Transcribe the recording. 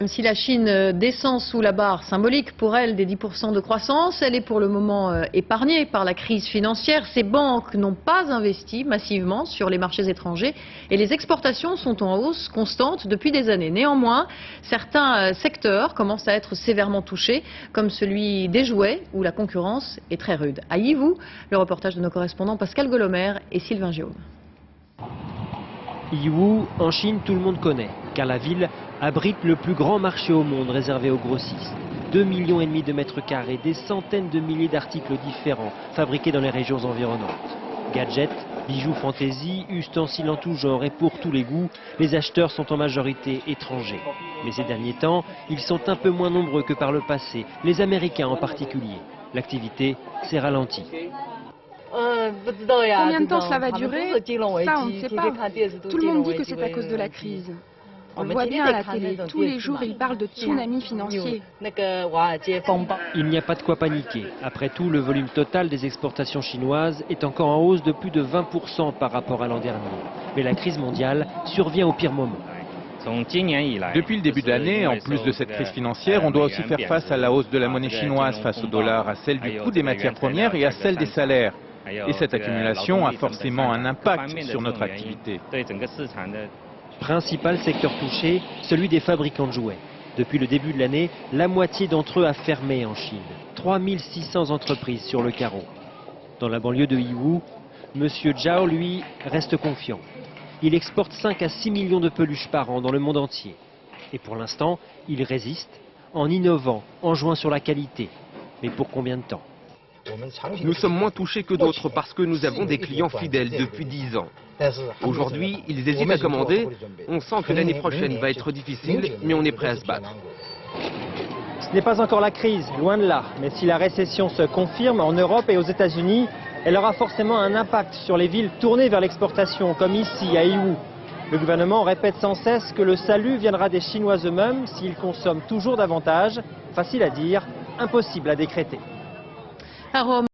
Même si la Chine descend sous la barre symbolique pour elle des 10% de croissance, elle est pour le moment épargnée par la crise financière. Ces banques n'ont pas investi massivement sur les marchés étrangers et les exportations sont en hausse constante depuis des années. Néanmoins, certains secteurs commencent à être sévèrement touchés, comme celui des jouets où la concurrence est très rude. À Yiwu, le reportage de nos correspondants Pascal Golomer et Sylvain Giaume. Yiwu, en Chine, tout le monde connaît, car la ville abrite le plus grand marché au monde réservé aux grossistes. 2,5 millions de mètres carrés, des centaines de milliers d'articles différents fabriqués dans les régions environnantes. Gadgets, bijoux fantaisie, ustensiles en tout genre et pour tous les goûts, les acheteurs sont en majorité étrangers. Mais ces derniers temps, ils sont un peu moins nombreux que par le passé, les Américains en particulier. L'activité s'est ralentie. Combien de temps cela va durer? Ça, on ne sait pas. Tout le monde dit que c'est à cause de la crise. On le voit bien à la télé. Tous les jours, ils parlent de tsunami financier. Il n'y a pas de quoi paniquer. Après tout, le volume total des exportations chinoises est encore en hausse de plus de 20% par rapport à l'an dernier. Mais la crise mondiale survient au pire moment. Depuis le début de l'année, en plus de cette crise financière, on doit aussi faire face à la hausse de la monnaie chinoise face au dollar, à celle du coût des matières premières et à celle des salaires. Et cette accumulation a forcément un impact sur notre activité. Principal secteur touché, celui des fabricants de jouets. Depuis le début de l'année, la moitié d'entre eux a fermé en Chine. 3600 entreprises sur le carreau. Dans la banlieue de Yiwu, M. Zhao, lui, reste confiant. Il exporte 5 à 6 millions de peluches par an dans le monde entier. Et pour l'instant, il résiste en innovant, en jouant sur la qualité. Mais pour combien de temps? Nous sommes moins touchés que d'autres parce que nous avons des clients fidèles depuis 10 ans. Aujourd'hui, ils hésitent à commander. On sent que l'année prochaine va être difficile, mais on est prêt à se battre. Ce n'est pas encore la crise, loin de là. Mais si la récession se confirme en Europe et aux États-Unis, elle aura forcément un impact sur les villes tournées vers l'exportation, comme ici à Yiwu. Le gouvernement répète sans cesse que le salut viendra des Chinois eux-mêmes s'ils consomment toujours davantage. Facile à dire, impossible à décréter. À Rome.